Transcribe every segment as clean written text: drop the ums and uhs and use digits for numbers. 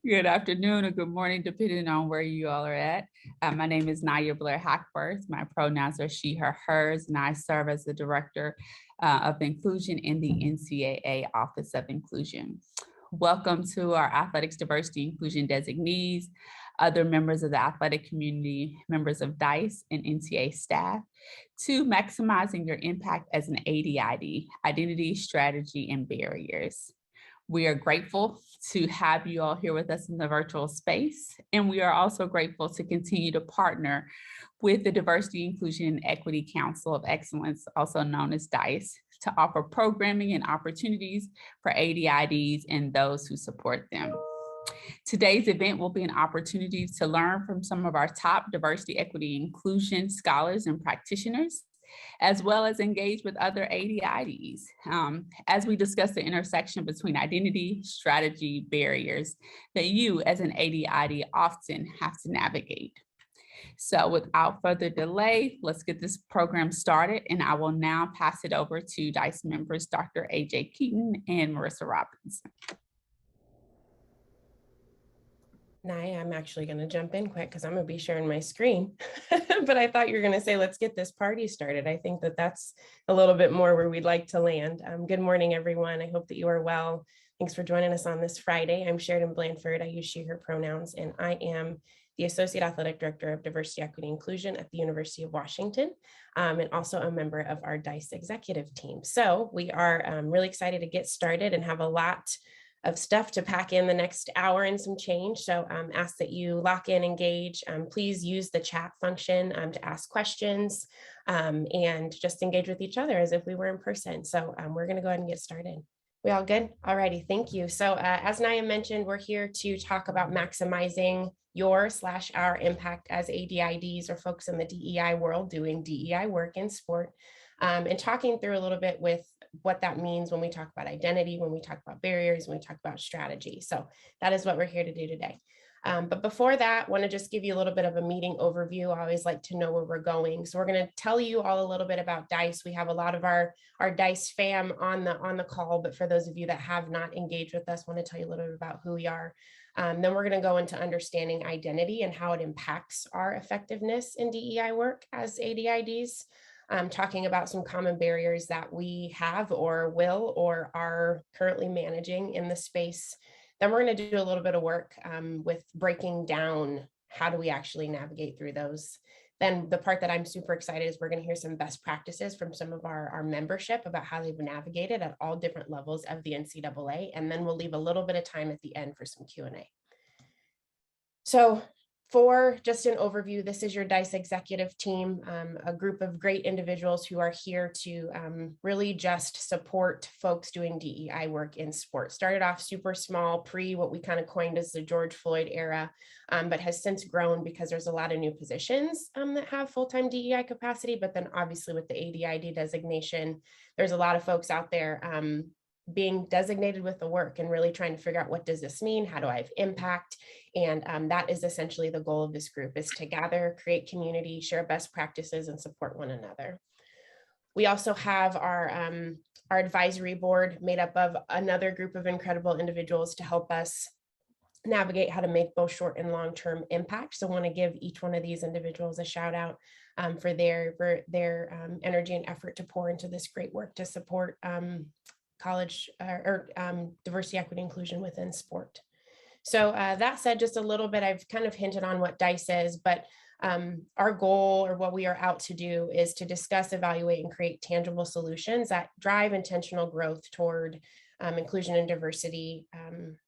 Good afternoon or good morning, depending on where you all are at. My name is Naya Blair Hackworth. My pronouns are she, her, hers, and I serve as the Director of Inclusion in the NCAA Office of Inclusion. Welcome to our Athletics Diversity Inclusion designees, other members of the athletic community, members of DICE and NCAA staff, to maximizing your impact as an ADID, identity, strategy, and barriers. We are grateful to have you all here with us in the virtual space, and we are also grateful to continue to partner with the Diversity, Inclusion, and Equity Council of Excellence, also known as DICE, to offer programming and opportunities for ADIDs and those who support them. Today's event will be an opportunity to learn from some of our top diversity, equity, inclusion scholars and practitioners, as well as engage with other ADIDs as we discuss the intersection between identity, strategy, barriers that you as an ADID often have to navigate. So without further delay, let's get this program started, and I will now pass it over to DICE members, Dr. AJ Keaton and Marissa Robinson. Naya, I'm actually going to jump in quick because I'm going to be sharing my screen, but I thought you were going to say, let's get this party started. I think that that's a little bit more where we'd like to land. Good morning, everyone. I hope that you are well. Thanks for joining us on this Friday. I'm Sheridan Blanford. I use she, her pronouns, and I am the Associate Athletic Director of Diversity, Equity, Inclusion at the University of Washington, and also a member of our DICE executive team. So we are really excited to get started and have a lot of stuff to pack in the next hour and some change. So ask that you lock in, engage. Please use the chat function to ask questions and just engage with each other as if we were in person. So we're going to go ahead and get started. We all good? Alrighty, thank you. So as Naya mentioned, we're here to talk about maximizing your/our impact as ADIDs or folks in the DEI world doing DEI work in sport, and talking through a little bit with what that means when we talk about identity, when we talk about barriers, when we talk about strategy. So that is what we're here to do today. But before that, I want to just give you a little bit of a meeting overview. I always like to know where we're going. So we're going to tell you all a little bit about DICE. We have a lot of our DICE fam on the call, but for those of you that have not engaged with us, I want to tell you a little bit about who we are. Then we're going to go into understanding identity and how it impacts our effectiveness in DEI work as ADIDs. Talking about some common barriers that we have or will or are currently managing in the space. Then we're going to do a little bit of work with breaking down how do we actually navigate through those. Then the part that I'm super excited is we're going to hear some best practices from some of our membership about how they've navigated at all different levels of the NCAA. And then we'll leave a little bit of time at the end for some Q&A. So for just an overview, this is your DICE executive team, a group of great individuals who are here to really just support folks doing DEI work in sport. Started off super small, pre what we kind of coined as the George Floyd era, but has since grown because there's a lot of new positions that have full-time DEI capacity. But then obviously with the ADID designation, there's a lot of folks out there being designated with the work and really trying to figure out what does this mean? How do I have impact? And that is essentially the goal of this group, is to gather, create community, share best practices, and support one another. We also have our advisory board made up of another group of incredible individuals to help us navigate how to make both short and long-term impact. So I want to give each one of these individuals a shout out for their energy and effort to pour into this great work to support college diversity, equity, inclusion within sport. So that said, just a little bit, I've kind of hinted on what DICE is, but our goal or what we are out to do is to discuss, evaluate, and create tangible solutions that drive intentional growth toward inclusion and diversity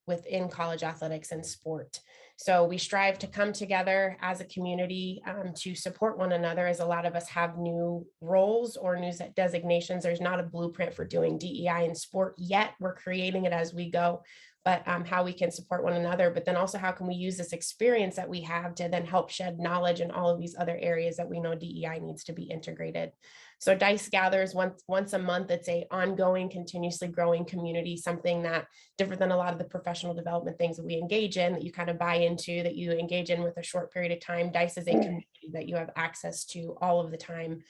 within college athletics and sport. So we strive to come together as a community to support one another, as a lot of us have new roles or new designations. There's not a blueprint for doing DEI in sport yet. We're creating it as we go, but how we can support one another, but then also how can we use this experience that we have to then help shed knowledge in all of these other areas that we know DEI needs to be integrated. So DICE gathers once a month. It's a ongoing, continuously growing community, something that different than a lot of the professional development things that we engage in, that you kind of buy into, that you engage in with a short period of time. DICE is a community that you have access to all of the time.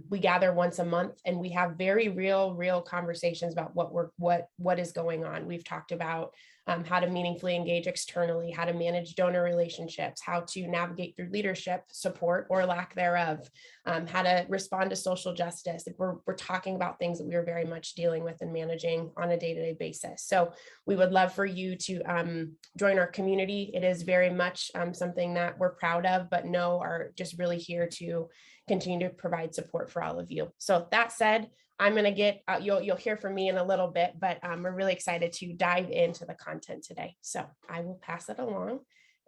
We gather once a month and we have very real conversations about what is going on. We've talked about how to meaningfully engage externally, how to manage donor relationships, how to navigate through leadership support or lack thereof, how to respond to social justice. We're talking about things that we are very much dealing with and managing on a day-to-day basis. So we would love for you to join our community. It is very much something that we're proud of, but are just really here to continue to provide support for all of you. So that said, I'm going to get, you'll hear from me in a little bit, but we're really excited to dive into the content today. So I will pass it along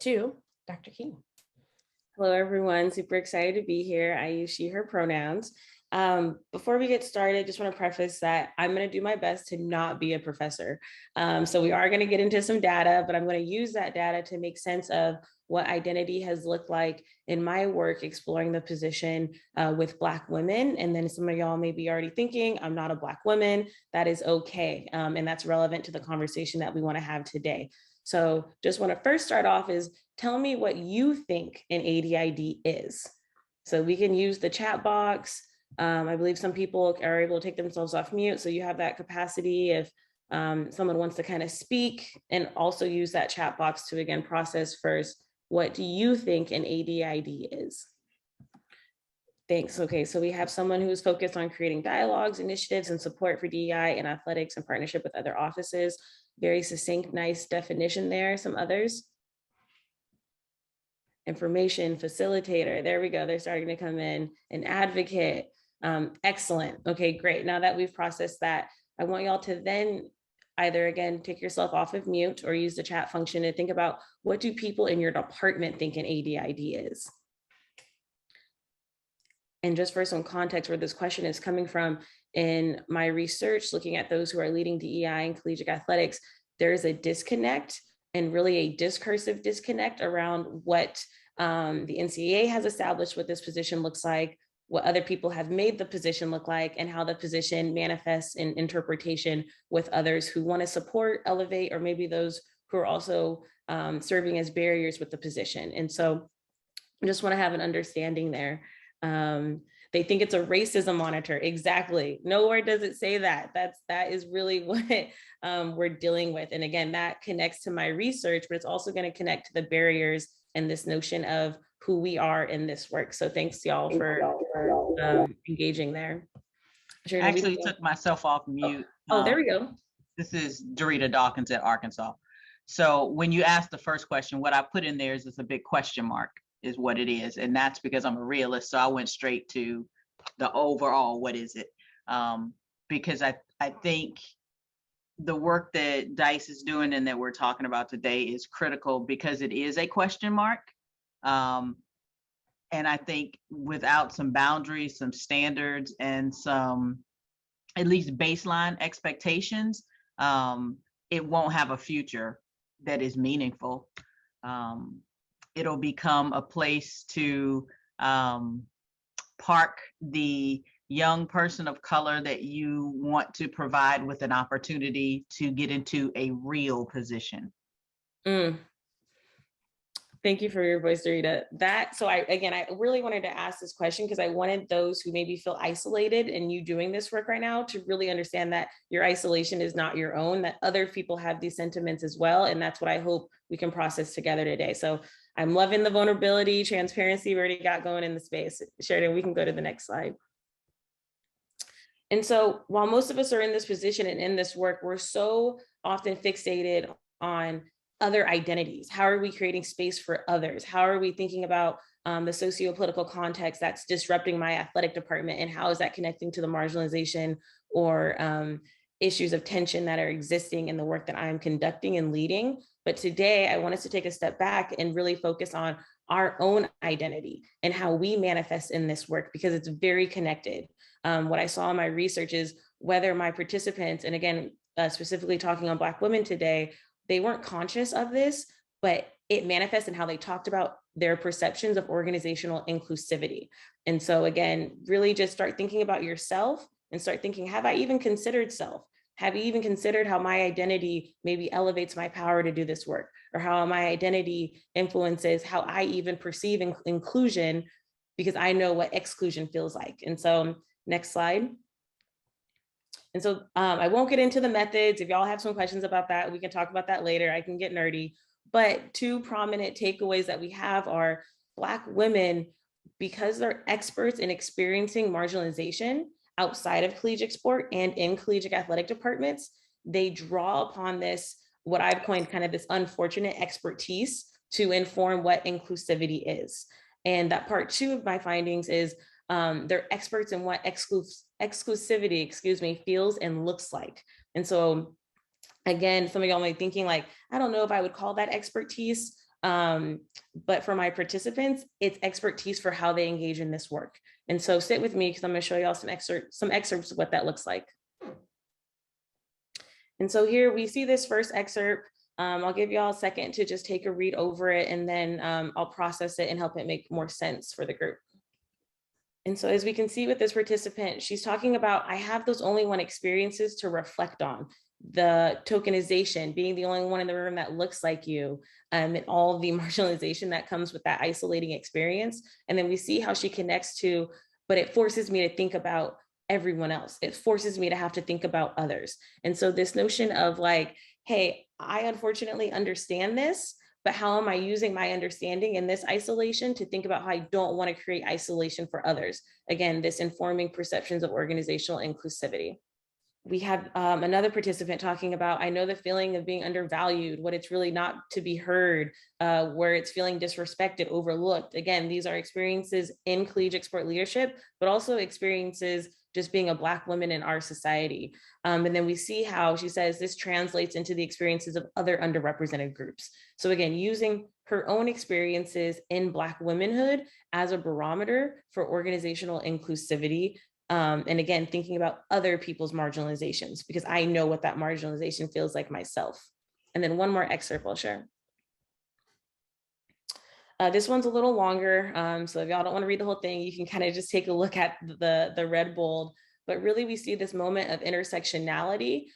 to Dr. King. Hello, everyone. Super excited to be here. I use she, her pronouns. Before we get started, just want to preface that I'm going to do my best to not be a professor. So we are going to get into some data, but I'm going to use that data to make sense of what identity has looked like in my work, exploring the position with Black women. And then some of y'all may be already thinking, I'm not a Black woman. That is okay. And that's relevant to the conversation that we want to have today. So just want to first start off is tell me what you think an ADID is. So we can use the chat box. I believe some people are able to take themselves off mute. So you have that capacity if someone wants to kind of speak, and also use that chat box to, again, process first. What do you think an ADID is? Thanks. Okay, so we have someone who's focused on creating dialogues, initiatives, and support for DEI in athletics in partnership with other offices. Very succinct, nice definition there. Some others. Information facilitator. There we go. They're starting to come in. An advocate. Excellent. Okay, great. Now that we've processed that, I want y'all to then either, again, take yourself off of mute or use the chat function to think about, what do people in your department think an ADID is? And just for some context where this question is coming from, in my research, looking at those who are leading DEI and collegiate athletics, there is a disconnect, and really a discursive disconnect around what the NCAA has established what this position looks like, what other people have made the position look like, and how the position manifests in interpretation with others who want to support, elevate, or maybe those who are also serving as barriers with the position. And so I just want to have an understanding there. They think it's a racism monitor. Exactly. Nowhere does it say that. That is really what we're dealing with. And again, that connects to my research, but it's also going to connect to the barriers and this notion of who we are in this work. So thanks y'all for engaging there. I actually took myself off mute. Oh, there we go. This is Dorita Dawkins at Arkansas. So when you ask the first question, what I put in there is a big question mark is what it is. And that's because I'm a realist. So I went straight to the overall, what is it? Because I think the work that DICE is doing and that we're talking about today is critical because it is a question mark. And I think without some boundaries, some standards, and some at least baseline expectations, it won't have a future that is meaningful. It'll become a place to park the young person of color that you want to provide with an opportunity to get into a real position. Thank you for your voice, Dorita. So I really wanted to ask this question because I wanted those who maybe feel isolated in you doing this work right now to really understand that your isolation is not your own, that other people have these sentiments as well. And that's what I hope we can process together today. So I'm loving the vulnerability, transparency we already got going in the space. Sheridan, we can go to the next slide. And so while most of us are in this position and in this work, we're so often fixated on other identities. How are we creating space for others? How are we thinking about the socio-political context that's disrupting my athletic department? And how is that connecting to the marginalization or issues of tension that are existing in the work that I'm conducting and leading? But today I want us to take a step back and really focus on our own identity and how we manifest in this work, because it's very connected. What I saw in my research is whether my participants, and again, specifically talking on Black women today, they weren't conscious of this, but it manifests in how they talked about their perceptions of organizational inclusivity. And so again, really just start thinking about yourself and start thinking, have I even considered self? Have you even considered how my identity maybe elevates my power to do this work, or how my identity influences how I even perceive inclusion, because I know what exclusion feels like. And so next slide. And so I won't get into the methods. If y'all have some questions about that, we can talk about that later. I can get nerdy. But two prominent takeaways that we have are Black women, because they're experts in experiencing marginalization outside of collegiate sport and in collegiate athletic departments, they draw upon this, what I've coined kind of this unfortunate expertise to inform what inclusivity is. And that part two of my findings is they're experts in what exclusivity, feels and looks like. And so again, some of y'all might be thinking like, I don't know if I would call that expertise, but for my participants, it's expertise for how they engage in this work. And so sit with me because I'm going to show y'all some excerpts of what that looks like. And so here we see this first excerpt. I'll give y'all a second to just take a read over it, and then I'll process it and help it make more sense for the group. And so as we can see with this participant, she's talking about, I have those only one experiences to reflect on. The tokenization, being the only one in the room that looks like you, and all the marginalization that comes with that isolating experience. And then we see how she connects to, but it forces me to think about everyone else. It forces me to have to think about others. And so this notion of like, hey, I unfortunately understand this, but how am I using my understanding in this isolation to think about how I don't want to create isolation for others? Again, this informing perceptions of organizational inclusivity. We have another participant talking about, I know the feeling of being undervalued, what it's really not to be heard, where it's feeling disrespected, overlooked. Again, these are experiences in collegiate sport leadership, but also experiences just being a Black woman in our society. And then we see how she says this translates into the experiences of other underrepresented groups. So again, using her own experiences in Black womanhood as a barometer for organizational inclusivity. And again, thinking about other people's marginalizations, because I know what that marginalization feels like myself. And then one more excerpt I'll share. This one's a little longer, so if y'all don't want to read the whole thing, you can kind of just take a look at the red bold. But really, we see this moment of intersectionality.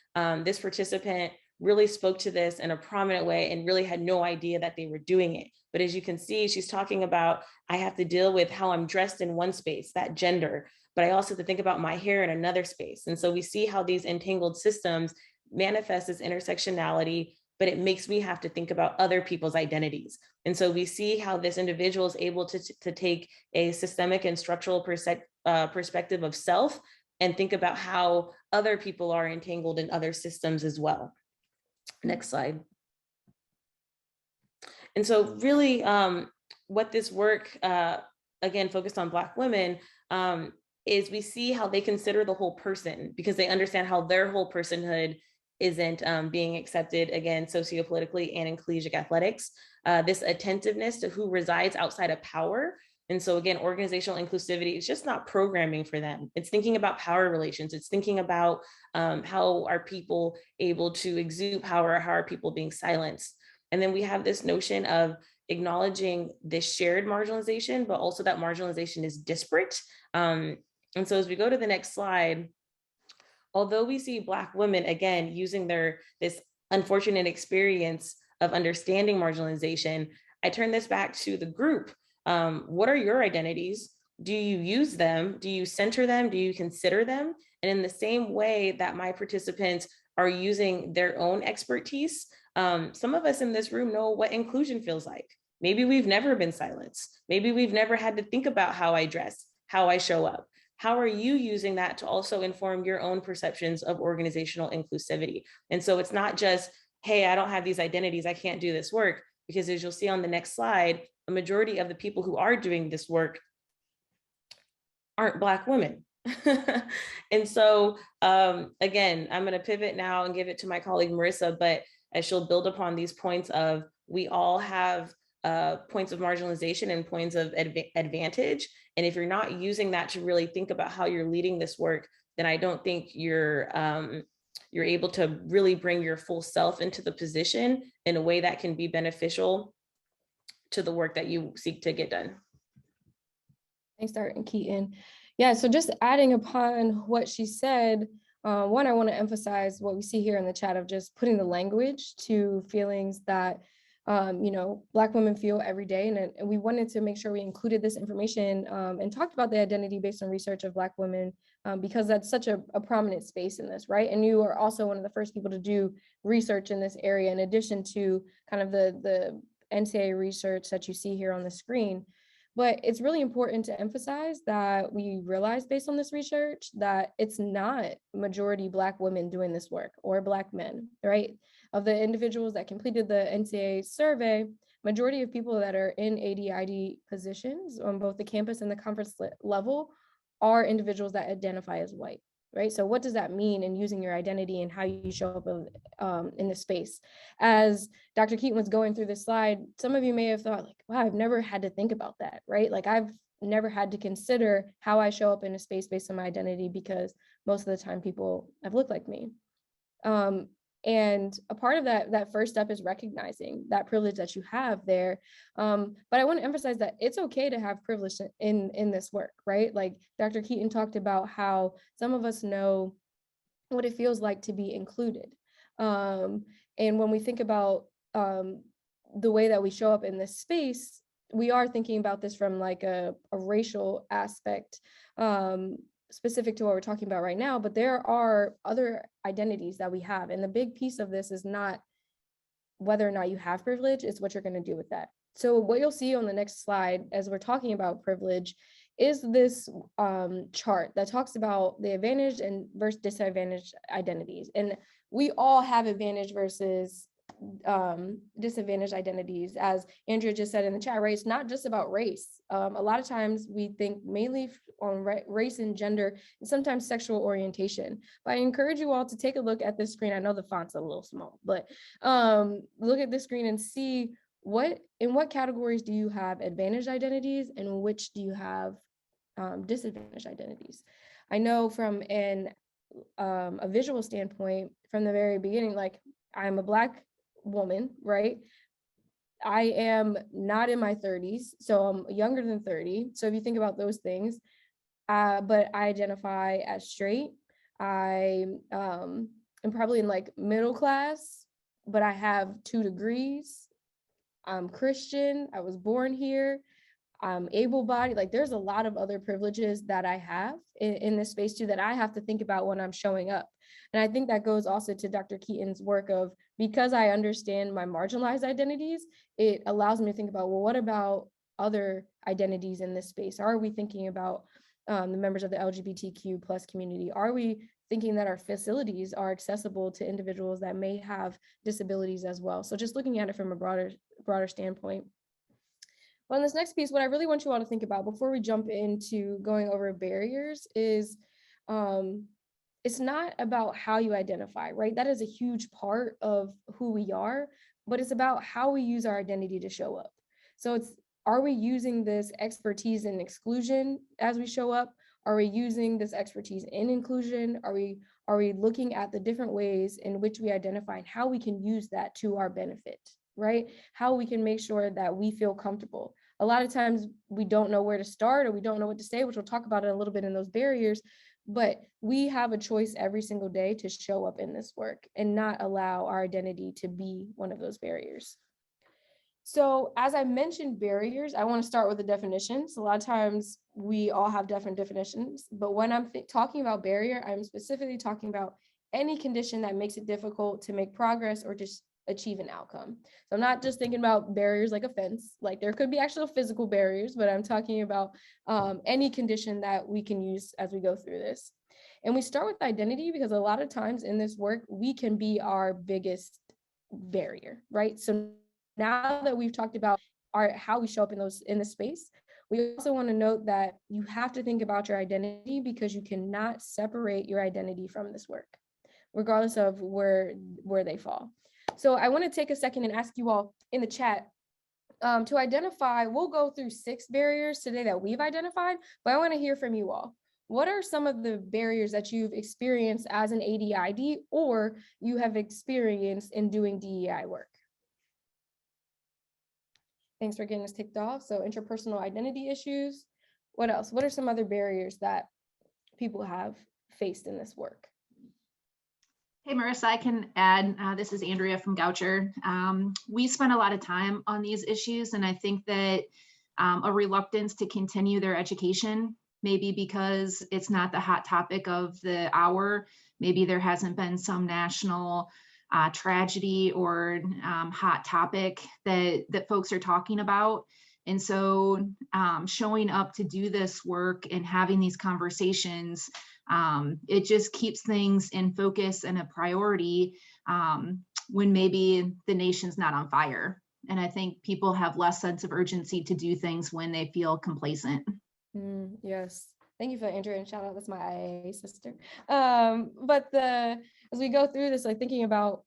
This participant really spoke to this in a prominent way and really had no idea that they were doing it. But as you can see, she's talking about, I have to deal with how I'm dressed in one space, that gender, but I also have to think about my hair in another space. And so we see how these entangled systems manifest as intersectionality, but it makes me have to think about other people's identities. And so we see how this individual is able to take a systemic and structural perspective of self and think about how other people are entangled in other systems as well. Next slide. And so really what this work, again, focused on Black women, is we see how they consider the whole person because they understand how their whole personhood isn't being accepted, again, sociopolitically and in collegiate athletics. This attentiveness to who resides outside of power. And so again, organizational inclusivity is just not programming for them. It's thinking about power relations. It's thinking about how are people able to exude power? How are people being silenced? And then we have this notion of acknowledging this shared marginalization, but also that marginalization is disparate. And so as we go to the next slide, although we see Black women, again, using this unfortunate experience of understanding marginalization, I turn this back to the group. What are your identities? Do you use them? Do you center them? Do you consider them? And in the same way that my participants are using their own expertise, some of us in this room know what inclusion feels like. Maybe we've never been silenced. Maybe we've never had to think about how I dress, how I show up. How are you using that to also inform your own perceptions of organizational inclusivity? And so it's not just, hey, I don't have these identities, I can't do this work, because as you'll see on the next slide, a majority of the people who are doing this work aren't Black women. And so again, I'm gonna pivot now and give it to my colleague Marissa, but as she'll build upon these points of, we all have points of marginalization and points of advantage. And if you're not using that to really think about how you're leading this work, then I don't think you're able to really bring your full self into the position in a way that can be beneficial to the work that you seek to get done. Thanks, Dr. Keaton. Yeah, so just adding upon what she said, one, I want to emphasize what we see here in the chat of just putting the language to feelings that Black women feel every day. And we wanted to make sure we included this information and talked about the identity based on research of Black women because that's such a prominent space in this, right? And you are also one of the first people to do research in this area, in addition to kind of the NCAA research that you see here on the screen. But it's really important to emphasize that we realize based on this research that it's not majority Black women doing this work or Black men, right? Of the individuals that completed the NCAA survey, majority of people that are in ADID positions on both the campus and the conference level are individuals that identify as white, right? So what does that mean in using your identity and how you show up in this space? As Dr. Keaton was going through this slide, some of you may have thought like, wow, I've never had to think about that, right? Like I've never had to consider how I show up in a space based on my identity because most of the time people have looked like me. And a part of that first step is recognizing that privilege that you have there. But I want to emphasize that it's okay to have privilege in this work, right? Like Dr. Keaton talked about how some of us know what it feels like to be included. And when we think about the way that we show up in this space, we are thinking about this from like a racial aspect, specific to what we're talking about right now, but there are other identities that we have. And the big piece of this is not whether or not you have privilege, it's what you're going to do with that. So what you'll see on the next slide as we're talking about privilege is this chart that talks about the advantaged and versus disadvantaged identities. And we all have advantage versus disadvantaged identities. As Andrea just said in the chat, right? It's not just about race. A lot of times we think mainly on race and gender and sometimes sexual orientation. But I encourage you all to take a look at this screen. I know the font's a little small, but look at this screen and see in what categories do you have advantaged identities and which do you have disadvantaged identities. I know from a visual standpoint from the very beginning, like I'm a Black woman, right? I am not in my 30s, so I'm younger than 30. So if you think about those things, but I identify as straight. I am probably in like middle class, but I have 2 degrees. I'm Christian. I was born here. I'm able-bodied. Like there's a lot of other privileges that I have in this space too that I have to think about when I'm showing up. And I think that goes also to Dr. Keaton's work of, because I understand my marginalized identities, it allows me to think about, well, what about other identities in this space? Are we thinking about the members of the LGBTQ plus community? Are we thinking that our facilities are accessible to individuals that may have disabilities as well? So just looking at it from a broader standpoint. Well, in this next piece, what I really want you all to think about before we jump into going over barriers is it's not about how you identify, right? That is a huge part of who we are, but it's about how we use our identity to show up. So are we using this expertise in exclusion as we show up? Are we using this expertise in inclusion? Are we looking at the different ways in which we identify and how we can use that to our benefit, right? How we can make sure that we feel comfortable. A lot of times we don't know where to start or we don't know what to say, which we'll talk about it a little bit in those barriers, but we have a choice every single day to show up in this work and not allow our identity to be one of those barriers. So as I mentioned barriers, I want to start with the definitions. A lot of times we all have different definitions, but when I'm talking about barrier, I'm specifically talking about any condition that makes it difficult to make progress or just achieve an outcome. So I'm not just thinking about barriers like a fence, like there could be actual physical barriers, but I'm talking about any condition that we can use as we go through this. And we start with identity because a lot of times in this work, we can be our biggest barrier, right? So now that we've talked about how we show up in this space, we also want to note that you have to think about your identity because you cannot separate your identity from this work, regardless of where they fall. So I want to take a second and ask you all in the chat to identify. We'll go through 6 barriers today that we've identified, but I want to hear from you all. What are some of the barriers that you've experienced as an ADID or you have experienced in doing DEI work? Thanks for getting us kicked off. So interpersonal identity issues. What else? What are some other barriers that people have faced in this work? Hey, Marissa, I can add, this is Andrea from Goucher. We spend a lot of time on these issues, and I think that a reluctance to continue their education, maybe because it's not the hot topic of the hour, maybe there hasn't been some national tragedy or hot topic that folks are talking about. And so showing up to do this work and having these conversations, it just keeps things in focus and a priority when maybe the nation's not on fire. And I think people have less sense of urgency to do things when they feel complacent. Yes. Thank you for that, Andrea, and shout out, that's my IAA sister. But as we go through this, like thinking about,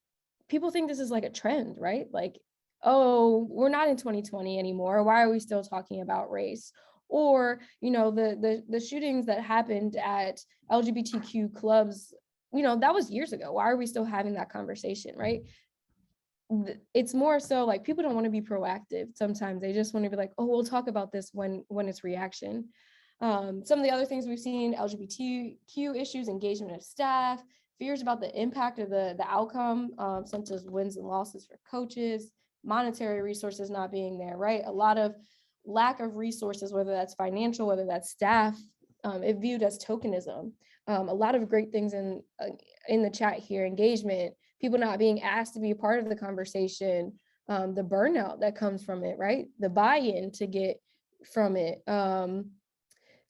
people think this is like a trend, right? Like, oh, we're not in 2020 anymore. Why are we still talking about race? Or, you know, the shootings that happened at LGBTQ clubs, you know, that was years ago. Why are we still having that conversation, right? It's more so like people don't want to be proactive. Sometimes they just want to be like, oh, we'll talk about this when it's reaction. Some of the other things we've seen, LGBTQ issues, engagement of staff, fears about the impact of the outcome, such as wins and losses for coaches, monetary resources not being there, right? A lot of lack of resources, whether that's financial, whether that's staff, it viewed as tokenism. A lot of great things in the chat here, engagement, people not being asked to be a part of the conversation, the burnout that comes from it, right? The buy-in to get from it.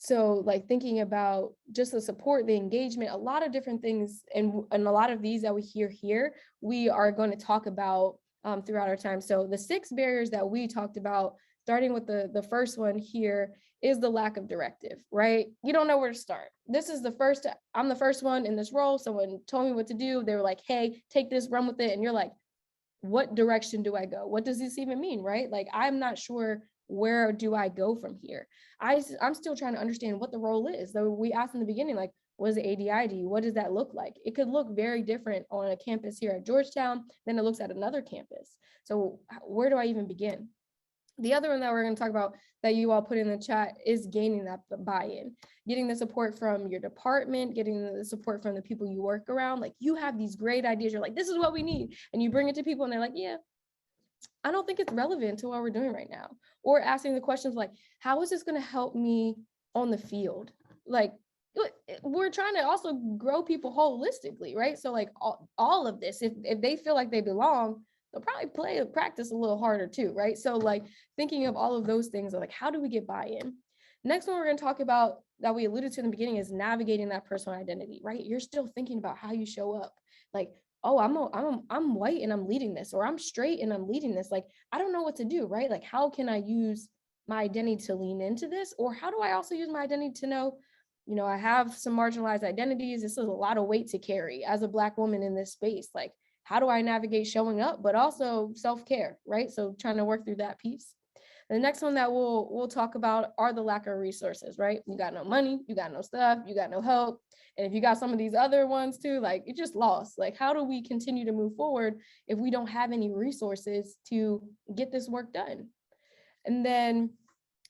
So like thinking about just the support, the engagement, a lot of different things, and a lot of these that we hear here, we are going to talk about throughout our time. So the 6 barriers that we talked about, starting with the first one here, is the lack of directive, right? You don't know where to start. I'm the first one in this role. Someone told me what to do. They were like, hey, take this, run with it. And you're like, what direction do I go? What does this even mean, right? Like, I'm not sure, where do I go from here? I'm still trying to understand what the role is. So we asked in the beginning, like, what is ADID? What does that look like? It could look very different on a campus here at Georgetown than it looks at another campus. So where do I even begin? The other one that we're going to talk about that you all put in the chat is gaining that buy-in, getting the support from your department, getting the support from the people you work around. Like, you have these great ideas. You're like, this is what we need. And you bring it to people and they're like, yeah, I don't think it's relevant to what we're doing right now. Or asking the questions like, how is this going to help me on the field? Like, we're trying to also grow people holistically, right? So like all of this, if they feel like they belong, they'll probably practice a little harder too, right? So like thinking of all of those things, like, how do we get buy-in? Next one we're going to talk about that we alluded to in the beginning is navigating that personal identity, right? You're still thinking about how you show up. Like, oh, I'm white and I'm leading this, or I'm straight and I'm leading this. Like, I don't know what to do, right? Like, how can I use my identity to lean into this? Or how do I also use my identity to know, you know, I have some marginalized identities. This is a lot of weight to carry as a Black woman in this space. Like, how do I navigate showing up, but also self-care, right? So trying to work through that piece. The next one that we'll talk about are the lack of resources, right? You got no money, you got no stuff, you got no help. And if you got some of these other ones too, like, you just lost. Like, how do we continue to move forward if we don't have any resources to get this work done? And then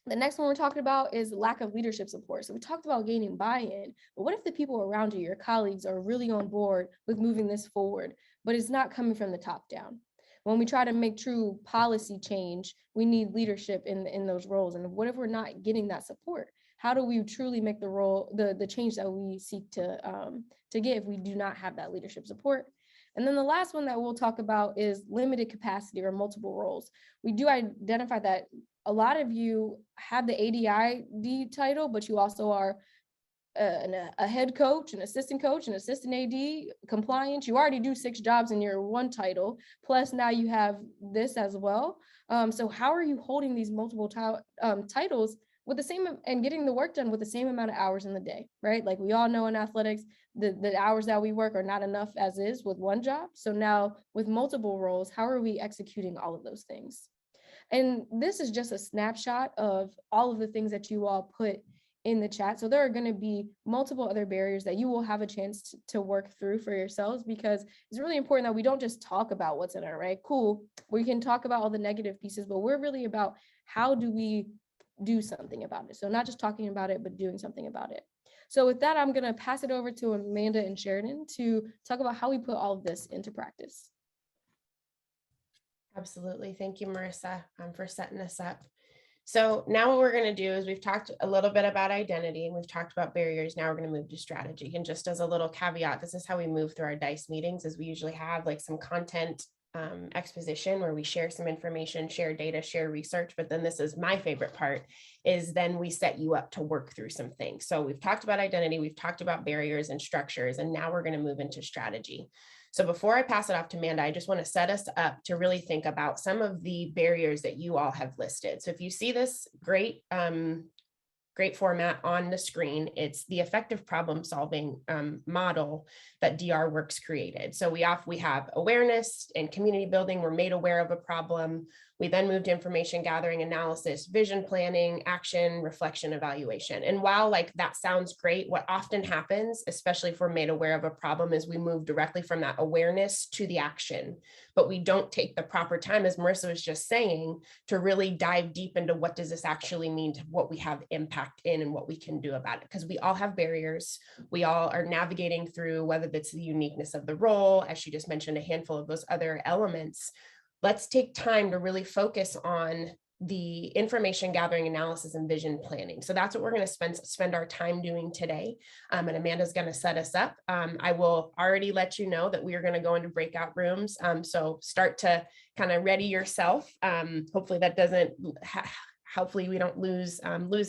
the next one we're talking about is lack of leadership support. So we talked about gaining buy-in, but what if the people around you, your colleagues, are really on board with moving this forward, but it's not coming from the top down? When we try to make true policy change, we need leadership in those roles. And what if we're not getting that support? How do we truly make the change that we seek to get if we do not have that leadership support? And then the last one that we'll talk about is limited capacity or multiple roles. We do identify that a lot of you have the ADID title, but you also are a head coach, an assistant coach, an assistant AD, compliance. You already do 6 jobs in your one title, plus now you have this as well. So how are you holding these multiple titles with the same and getting the work done with the same amount of hours in the day, right? Like, we all know in athletics, the hours that we work are not enough as is with one job. So now with multiple roles, how are we executing all of those things? And this is just a snapshot of all of the things that you all put in the chat. So there are going to be multiple other barriers that you will have a chance to work through for yourselves, because it's really important that we don't just talk about what's in our, right? Cool, we can talk about all the negative pieces, but we're really about how do we do something about it. So not just talking about it, but doing something about it. So with that, I'm gonna pass it over to Amanda and Sheridan to talk about how we put all of this into practice. Absolutely. Thank you, Marissa, for setting this up. So now what we're going to do is we've talked a little bit about identity and we've talked about barriers. Now we're going to move to strategy. And just as a little caveat, this is how we move through our DICE meetings, is we usually have like some content exposition where we share some information, share data, share research. But then this is my favorite part, is then we set you up to work through some things. So we've talked about identity, we've talked about barriers and structures, and now we're going to move into strategy. So before I pass it off to Amanda, I just want to set us up to really think about some of the barriers that you all have listed. So if you see this great format on the screen, it's the effective problem solving model that DR Works created. So we have awareness and community building. We're made aware of a problem. We then moved to information gathering, analysis, vision planning, action, reflection, evaluation. And while like that sounds great, what often happens, especially if we're made aware of a problem, is we move directly from that awareness to the action, but we don't take the proper time, as Marissa was just saying, to really dive deep into what does this actually mean to what we have impact in and what we can do about it. Because we all have barriers. We all are navigating through, whether that's the uniqueness of the role, as she just mentioned, a handful of those other elements. Let's take time to really focus on the information gathering, analysis, and vision planning. So that's what we're going to spend our time doing today. And Amanda's going to set us up. I will already let you know that we are going to go into breakout rooms. So start to kind of ready yourself. Hopefully that doesn't hopefully we don't lose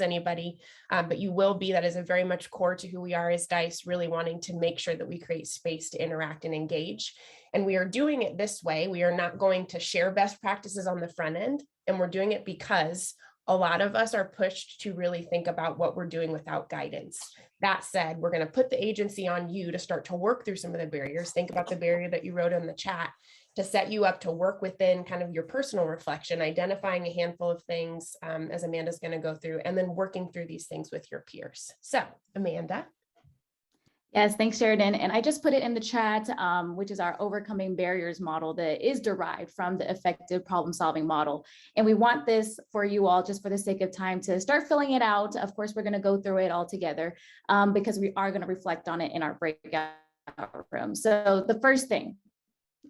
anybody, but you will be. That is a very much core to who we are as DICE, really wanting to make sure that we create space to interact and engage. And we are doing it this way. We are not going to share best practices on the front end. And we're doing it because a lot of us are pushed to really think about what we're doing without guidance. That said, we're going to put the agency on you to start to work through some of the barriers. Think about the barrier that you wrote in the chat, to set you up to work within kind of your personal reflection, identifying a handful of things as Amanda's going to go through, and then working through these things with your peers. So Amanda. Yes, thanks, Sheridan. And I just put it in the chat, which is our overcoming barriers model that is derived from the effective problem solving model. And we want this for you all, just for the sake of time, to start filling it out. Of course, we're going to go through it all together because we are going to reflect on it in our breakout room. So the first thing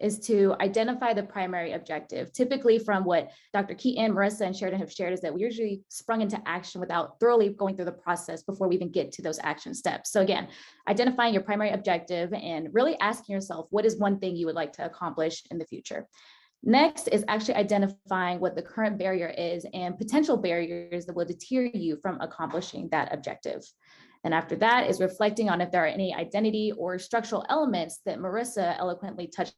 is to identify the primary objective. Typically, from what Dr. Keaton, Marissa, and Sheridan have shared, is that we usually sprung into action without thoroughly going through the process before we even get to those action steps. So again, identifying your primary objective and really asking yourself, what is one thing you would like to accomplish in the future? Next is actually identifying what the current barrier is and potential barriers that will deter you from accomplishing that objective. And after that is reflecting on if there are any identity or structural elements that Marissa eloquently touched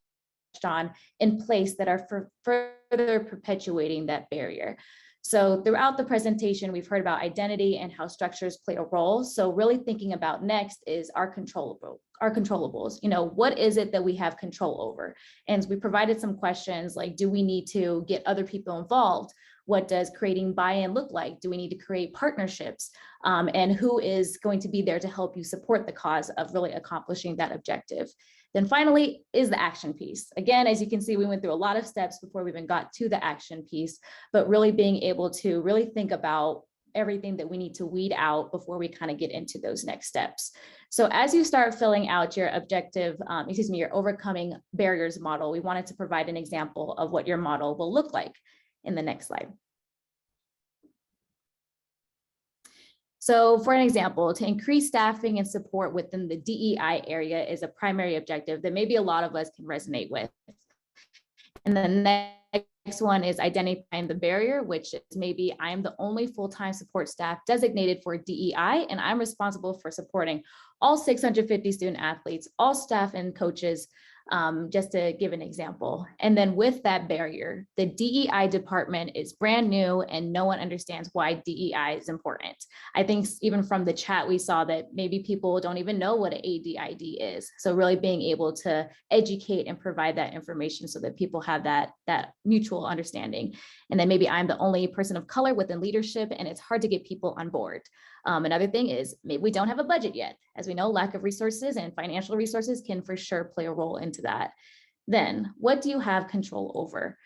on in place that are further perpetuating that barrier. So throughout the presentation, we've heard about identity and how structures play a role. So really thinking about next is our controllables. You know, what is it that we have control over? And we provided some questions like, do we need to get other people involved? What does creating buy-in look like? Do we need to create partnerships? And who is going to be there to help you support the cause of really accomplishing that objective? Then finally is the action piece. Again, as you can see, we went through a lot of steps before we even got to the action piece, but really being able to really think about everything that we need to weed out before we kind of get into those next steps. So as you start filling out your objective, your overcoming barriers model, we wanted to provide an example of what your model will look like in the next slide. So for an example, to increase staffing and support within the DEI area is a primary objective that maybe a lot of us can resonate with. And the next one is identifying the barrier, which is maybe I'm the only full-time support staff designated for DEI, and I'm responsible for supporting all 650 student athletes, all staff and coaches, just to give an example. And then with that barrier, the DEI department is brand new and no one understands why DEI is important. I think even from the chat, we saw that maybe people don't even know what an ADID is. So really being able to educate and provide that information so that people have that mutual understanding. And then maybe I'm the only person of color within leadership and it's hard to get people on board. Another thing is maybe we don't have a budget yet. As we know, lack of resources and financial resources can for sure play a role into that. Then what do you have control over?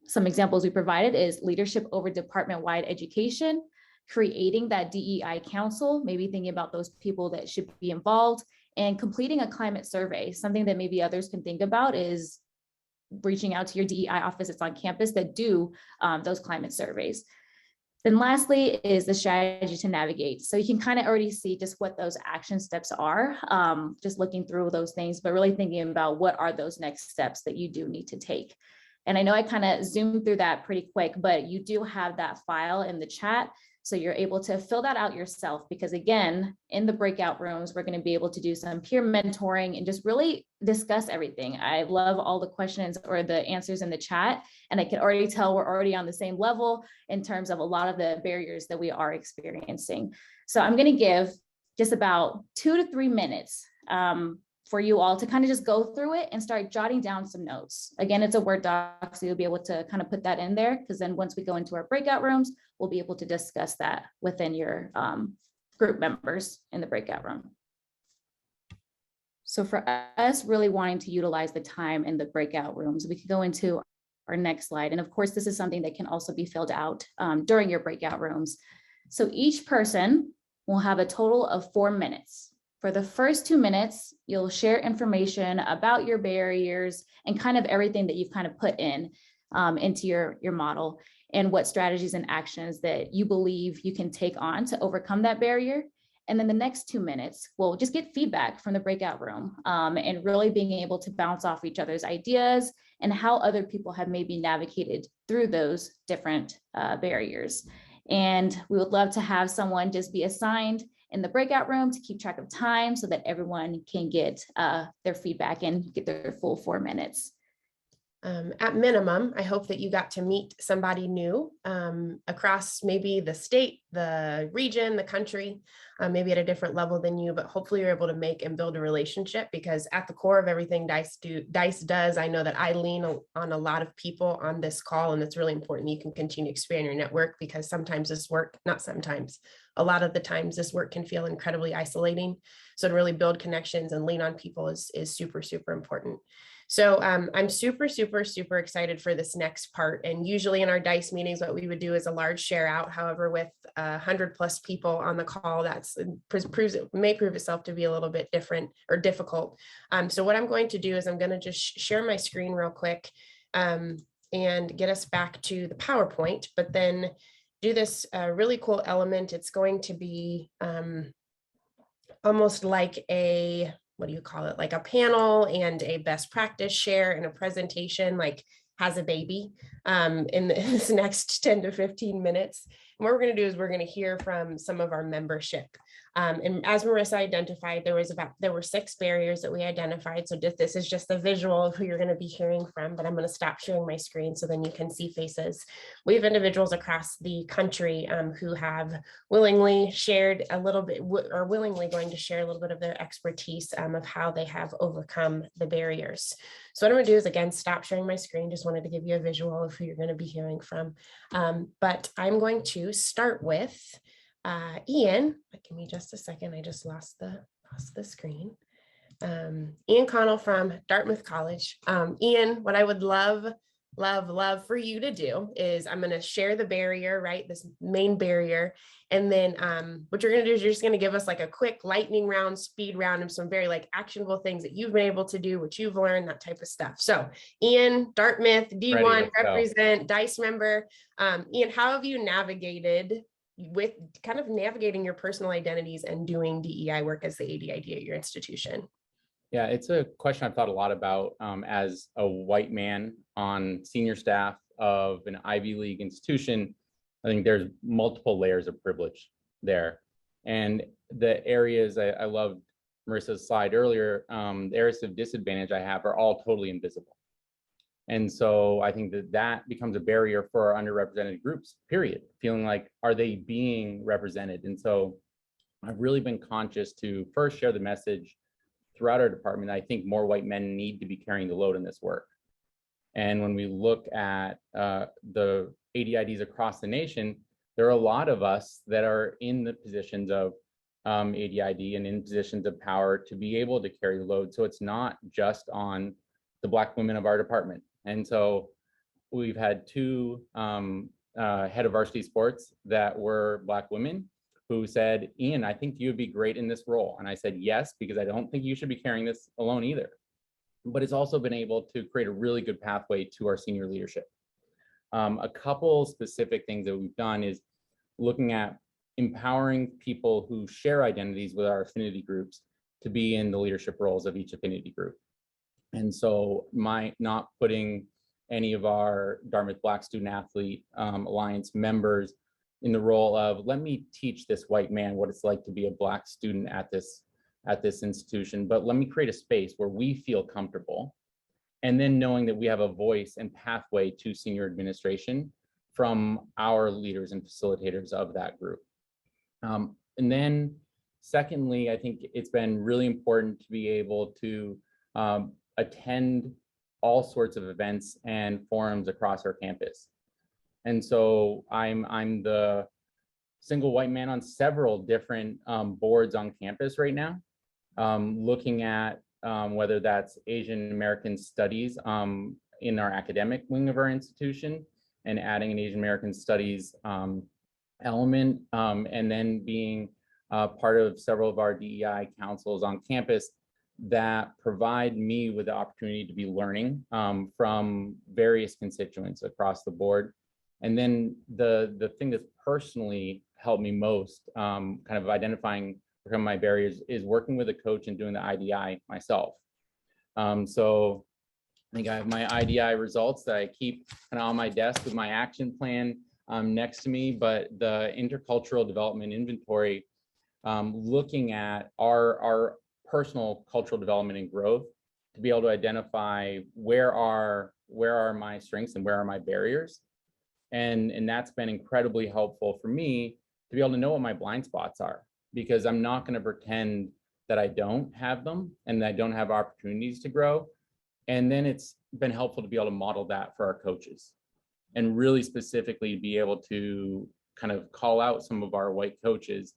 Some examples we provided is leadership over department-wide education, creating that DEI council, maybe thinking about those people that should be involved, and completing a climate survey. Something that maybe others can think about is reaching out to your DEI office that's on campus that do those climate surveys. Then lastly is the strategy to navigate. So you can kind of already see just what those action steps are, just looking through those things, but really thinking about what are those next steps that you do need to take. And I know I kind of zoomed through that pretty quick, but you do have that file in the chat. So you're able to fill that out yourself, because again, in the breakout rooms, we're going to be able to do some peer mentoring and just really discuss everything. I love all the questions or the answers in the chat, and I can already tell we're already on the same level in terms of a lot of the barriers that we are experiencing. So I'm going to give just about 2 to 3 minutes for you all to kind of just go through it and start jotting down some notes. Again, it's a Word doc, so you'll be able to kind of put that in there, because then once we go into our breakout rooms, we'll be able to discuss that within your group members in the breakout room. So for us really wanting to utilize the time in the breakout rooms, we could go into our next slide. And of course, this is something that can also be filled out during your breakout rooms. So each person will have a total of 4 minutes. For the first 2 minutes, you'll share information about your barriers and kind of everything that you've kind of put in into your model, and what strategies and actions that you believe you can take on to overcome that barrier. And then the next 2 minutes, we'll just get feedback from the breakout room and really being able to bounce off each other's ideas and how other people have maybe navigated through those different barriers. And we would love to have someone just be assigned in the breakout room to keep track of time so that everyone can get their feedback and get their full 4 minutes. At minimum, I hope that you got to meet somebody new across maybe the state, the region, the country, maybe at a different level than you, but hopefully you're able to make and build a relationship, because at the core of everything DICE does, I know that I lean on a lot of people on this call, and it's really important that you can continue to expand your network, because sometimes this work, not sometimes, a lot of the times this work can feel incredibly isolating. So to really build connections and lean on people is super, super important. So I'm super, super, super excited for this next part. And usually in our DICE meetings, what we would do is a large share out. However, with 100+ people on the call, that's may prove itself to be a little bit different or difficult. So what I'm going to do is I'm going to just share my screen real quick and get us back to the PowerPoint, but then do this really cool element. It's going to be almost like a, what do you call it? Like a panel and a best practice share and a presentation, like has a baby in this next 10 to 15 minutes. And what we're going to do is we're going to hear from some of our membership. And as Marissa identified, there were 6 barriers that we identified. So this is just a visual of who you're going to be hearing from, but I'm going to stop sharing my screen so then you can see faces. We have individuals across the country who have willingly shared a little bit, or willingly going to share a little bit of their expertise of how they have overcome the barriers. So what I'm going to do is, again, stop sharing my screen. Just wanted to give you a visual of who you're going to be hearing from. But I'm going to start with Ian. Give me just a second. I just lost the screen. Ian Connell from Dartmouth College. Ian, what I would love for you to do is I'm going to share the barrier, right? This main barrier. And then what you're going to do is you're just going to give us like a quick lightning round, speed round of some very like actionable things that you've been able to do, what you've learned, that type of stuff. So Ian, Dartmouth, D1, represent, DICE member. Ian, how have you navigated with kind of navigating your personal identities and doing DEI work as the ADID at your institution? Yeah, it's a question I've thought a lot about as a white man on senior staff of an Ivy League institution. I think there's multiple layers of privilege there. And the areas, I loved Marissa's slide earlier, the areas of disadvantage I have are all totally invisible. And so I think that becomes a barrier for our underrepresented groups, period, feeling like, are they being represented? And so I've really been conscious to first share the message throughout our department. I think more white men need to be carrying the load in this work. And when we look at the ADIDs across the nation, there are a lot of us that are in the positions of ADID and in positions of power to be able to carry the load. So it's not just on the Black women of our department. And so we've had 2 head of varsity sports that were Black women who said, Ian, I think you would be great in this role. And I said, yes, because I don't think you should be carrying this alone either. But it's also been able to create a really good pathway to our senior leadership. A couple specific things that we've done is looking at empowering people who share identities with our affinity groups to be in the leadership roles of each affinity group. And so not putting any of our Dartmouth Black Student Athlete Alliance members in the role of, let me teach this white man what it's like to be a Black student at this institution, but let me create a space where we feel comfortable. And then knowing that we have a voice and pathway to senior administration from our leaders and facilitators of that group. And then secondly, I think it's been really important to be able to attend all sorts of events and forums across our campus. And so I'm the single white man on several different boards on campus right now, looking at whether that's Asian American studies in our academic wing of our institution and adding an Asian American studies element, and then being part of several of our DEI councils on campus that provide me with the opportunity to be learning from various constituents across the board. And then the thing that's personally helped me most, kind of identifying my barriers, is working with a coach and doing the IDI myself. So I think I have my IDI results that I keep kind of on my desk with my action plan next to me, but the intercultural development inventory, looking at our personal cultural development and growth to be able to identify where are my strengths and where are my barriers. And that's been incredibly helpful for me to be able to know what my blind spots are, because I'm not going to pretend that I don't have them and that I don't have opportunities to grow. And then it's been helpful to be able to model that for our coaches and really specifically be able to kind of call out some of our white coaches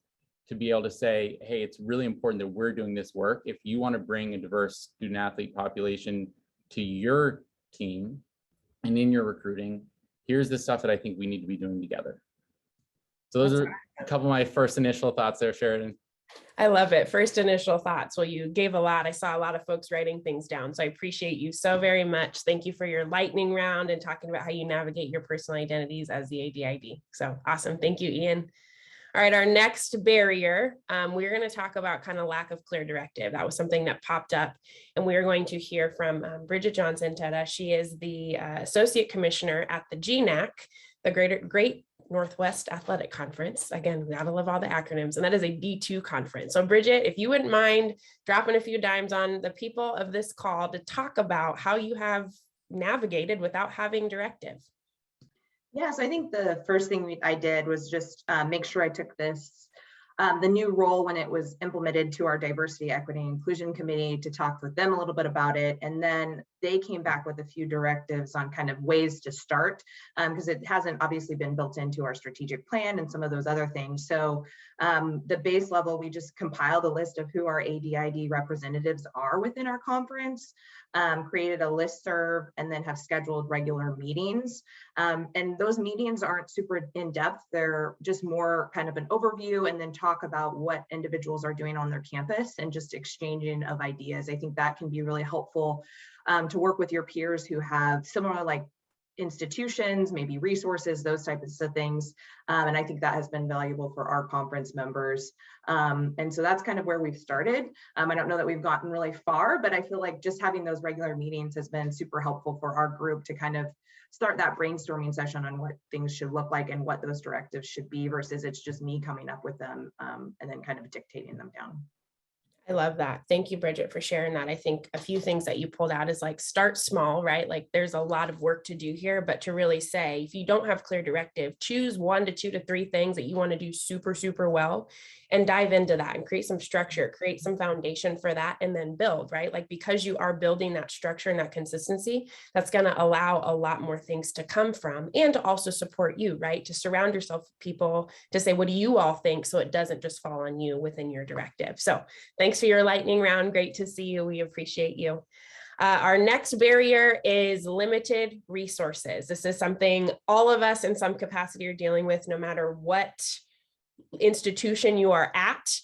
to be able to say, hey, it's really important that we're doing this work. If you want to bring a diverse student athlete population to your team and in your recruiting, here's the stuff that I think we need to be doing together. So those are a couple of my first initial thoughts there, Sheridan. I love it. First initial thoughts. Well, you gave a lot. I saw a lot of folks writing things down. So I appreciate you so very much. Thank you for your lightning round and talking about how you navigate your personal identities as the ADID. So awesome. Thank you, Ian. All right, our next barrier, we're going to talk about kind of lack of clear directive. That was something that popped up, and we are going to hear from Bridget Johnson-Teta. She is the Associate Commissioner at the GNAC, the Great Northwest Athletic Conference. Again, we gotta love all the acronyms, and that is a D2 conference. So Bridget, if you wouldn't mind dropping a few dimes on the people of this call to talk about how you have navigated without having directive. Yeah, so I think the first thing I did was just make sure I took this, the new role when it was implemented, to our Diversity, Equity, and Inclusion Committee to talk with them a little bit about it. And then they came back with a few directives on kind of ways to start, because it hasn't obviously been built into our strategic plan and some of those other things. So the base level, we just compiled a list of who our ADID representatives are within our conference, created a listserv, and then have scheduled regular meetings. And those meetings aren't super in-depth. They're just more kind of an overview, and then talk about what individuals are doing on their campus and just exchanging of ideas. I think that can be really helpful to work with your peers who have similar institutions, maybe resources, those types of things. And I think that has been valuable for our conference members. And so that's kind of where we've started. I don't know that we've gotten really far, but I feel like just having those regular meetings has been super helpful for our group to kind of start that brainstorming session on what things should look like and what those directives should be, versus it's just me coming up with them and then kind of dictating them down. I love that. Thank you, Bridget, for sharing that. I think a few things that you pulled out is start small, right? There's a lot of work to do here, but to really say, if you don't have clear directive, choose 1 to 2 to 3 things that you want to do super, super well, and dive into that and create some structure, create some foundation for that, and then build, right? Because you are building that structure and that consistency, that's going to allow a lot more things to come from, and to also support you, right? To surround yourself with people to say, what do you all think? So it doesn't just fall on you within your directive. So thanks for your lightning round. Great to see you. We appreciate you. Our next barrier is limited resources. This is something all of us in some capacity are dealing with, no matter what institution you are at.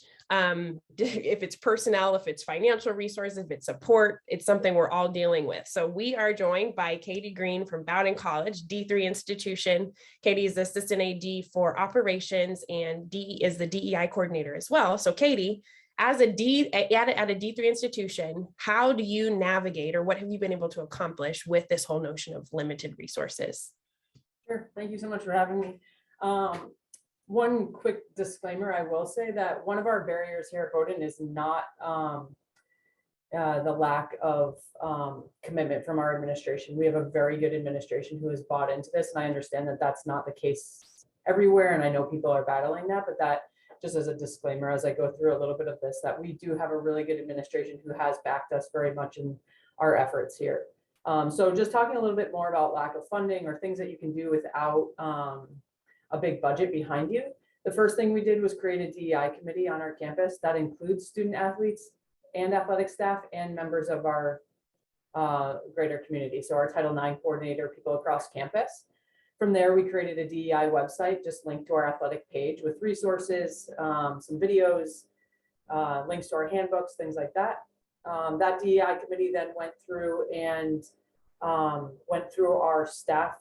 If it's personnel, if it's financial resources, if it's support, it's something we're all dealing with. So we are joined by Katie Green from Bowdoin College, D3 institution. Katie is the assistant AD for operations and is the DEI coordinator as well. So Katie, as at a D3 institution, how do you navigate, or what have you been able to accomplish with this whole notion of limited resources? Sure, thank you so much for having me. One quick disclaimer, I will say that one of our barriers here at Bowdoin is not the lack of commitment from our administration. We have a very good administration who has bought into this, and I understand that that's not the case everywhere, and I know people are battling that, but that just as a disclaimer, as I go through a little bit of this, that we do have a really good administration who has backed us very much in our efforts here. So just talking a little bit more about lack of funding or things that you can do without a big budget behind you. The first thing we did was create a DEI committee on our campus that includes student athletes and athletic staff and members of our greater community. So our Title IX coordinator, people across campus. From there, we created a DEI website, just linked to our athletic page with resources, some videos, links to our handbooks, things like that. That DEI committee then went through our staff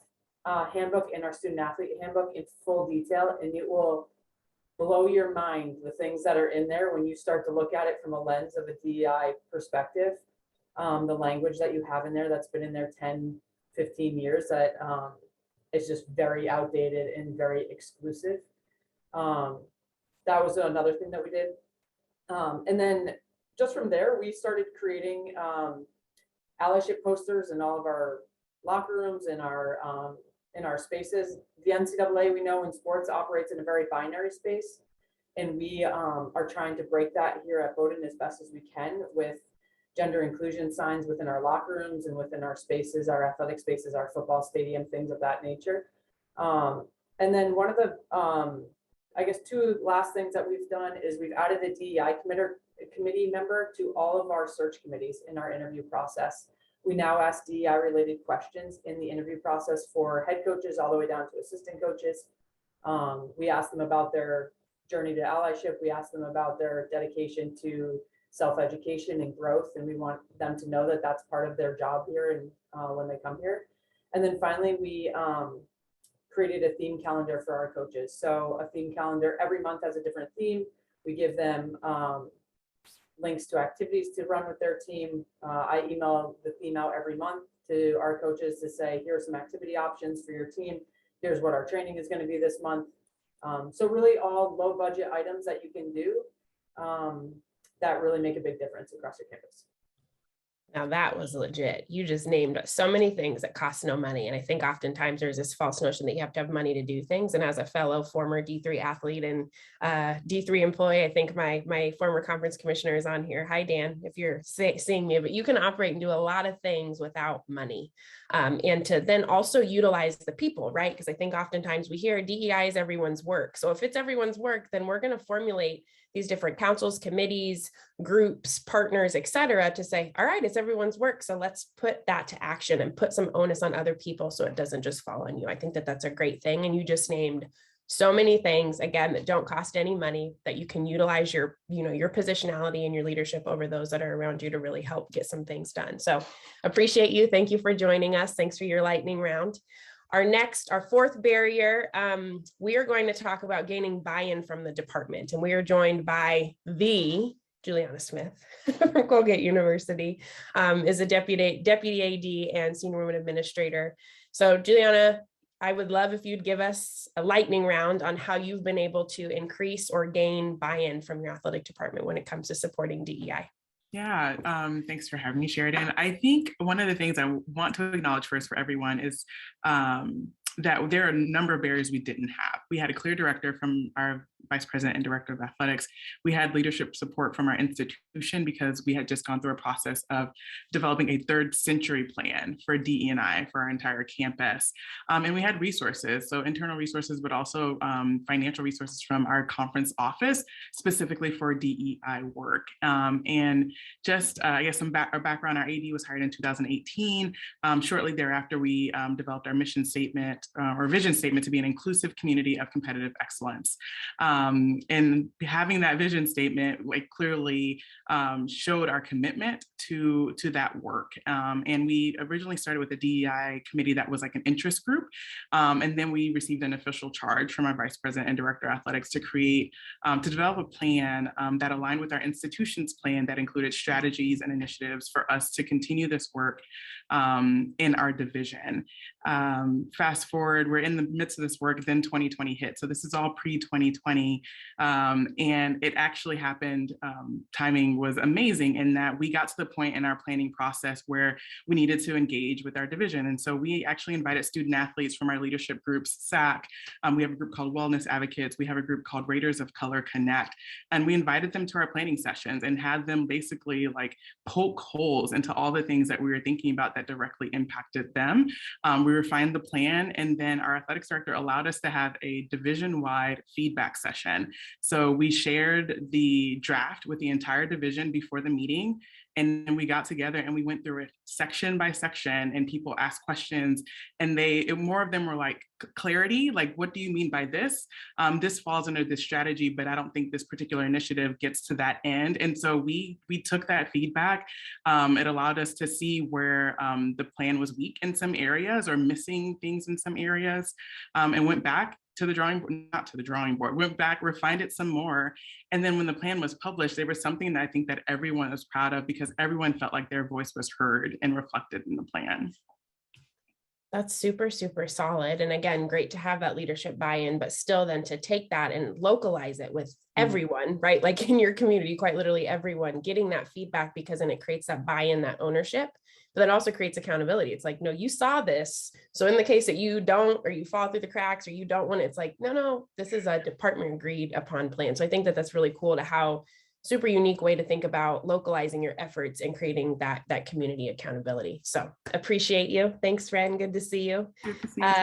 handbook and our student athlete handbook in full detail, and it will blow your mind the things that are in there when you start to look at it from a lens of a DEI perspective. The language that you have in there that's been in there 10, 15 years that is just very outdated and very exclusive. That was another thing that we did. And then just from there, we started creating allyship posters in all of our locker rooms, in our spaces. The NCAA, we know in sports, operates in a very binary space, and we are trying to break that here at Bowdoin as best as we can with gender inclusion signs within our locker rooms and within our spaces, our athletic spaces, our football stadium, things of that nature. And then one of the, I guess, two last things that we've done is we've added a DEI committee member to all of our search committees in our interview process. We now ask DEI related questions in the interview process for head coaches all the way down to assistant coaches. We ask them about their journey to allyship. We ask them about their dedication to self-education and growth, and we want them to know that that's part of their job here and when they come here. And then finally, we created a theme calendar for our coaches. So a theme calendar every month has a different theme. We give them links to activities to run with their team. I email the theme out every month to our coaches to say, here are some activity options for your team. Here's what our training is going to be this month. So really all low budget items that you can do that really make a big difference across your campus. Now that was legit. You just named so many things that cost no money. And I think oftentimes there's this false notion that you have to have money to do things. And as a fellow former D3 athlete and D3 employee, I think my former conference commissioner is on here. Hi, Dan, if you're seeing me, but you can operate and do a lot of things without money. And to then also utilize the people, right? Because I think oftentimes we hear DEI is everyone's work. So if it's everyone's work, then we're going to formulate these different councils, committees, groups, partners, et cetera, to say, all right, it's everyone's work. So let's put that to action and put some onus on other people so it doesn't just fall on you. I think that that's a great thing. And you just named so many things, again, that don't cost any money, that you can utilize your positionality and your leadership over those that are around you to really help get some things done. So appreciate you. Thank you for joining us. Thanks for your lightning round. Our fourth barrier, we are going to talk about gaining buy-in from the department, and we are joined by the Juliana Smith from Colgate University, is a deputy AD and senior women administrator. So Juliana, I would love if you'd give us a lightning round on how you've been able to increase or gain buy-in from your athletic department when it comes to supporting DEI. Yeah, thanks for having me, Sheridan. I think one of the things I want to acknowledge first for everyone is that there are a number of barriers we didn't have. We had a clear director from our vice president and director of athletics, we had leadership support from our institution because we had just gone through a process of developing a third century plan for DE&I for our entire campus. And we had resources, so internal resources, but also financial resources from our conference office, specifically for DEI work. And just, I guess, our background, our AD was hired in 2018. Shortly thereafter, we developed our mission statement or vision statement to be an inclusive community of competitive excellence. And having that vision statement like clearly showed our commitment to that work. And we originally started with a DEI committee that was like an interest group. And then we received an official charge from our vice president and director of athletics to create, to develop a plan that aligned with our institution's plan that included strategies and initiatives for us to continue this work in our division. Fast forward, we're in the midst of this work, then 2020 hit. So this is all pre-2020. And it actually happened, timing was amazing in that we got to the point in our planning process where we needed to engage with our division. And so we actually invited student athletes from our leadership groups, SAC. We have a group called Wellness Advocates. We have a group called Raiders of Color Connect. And we invited them to our planning sessions and had them basically like poke holes into all the things that we were thinking about that directly impacted them. We refined the plan, and then our athletics director allowed us to have a division-wide feedback session. So we shared the draft with the entire division before the meeting, and then we got together and we went through it section by section, and people asked questions, and more of them were like clarity, like, what do you mean by this? This falls under this strategy, but I don't think this particular initiative gets to that end. And so we took that feedback. It allowed us to see where the plan was weak in some areas or missing things in some areas, and went back to the drawing board, not to the drawing board, went back, refined it some more. And then when the plan was published, there was something that I think that everyone was proud of because everyone felt like their voice was heard and reflected in the plan. That's super, super solid. And again, great to have that leadership buy-in, but still then to take that and localize it with everyone, right? Like in your community, quite literally everyone getting that feedback, because then it creates that buy-in, that ownership, but then also creates accountability. It's like, no, you saw this. So in the case that you don't, or you fall through the cracks or you don't want it, it's like, no, this is a department agreed upon plan. So I think that that's really cool to how super unique way to think about localizing your efforts and creating that community accountability. So appreciate you. Thanks, friend. Good to see you. Good to see you.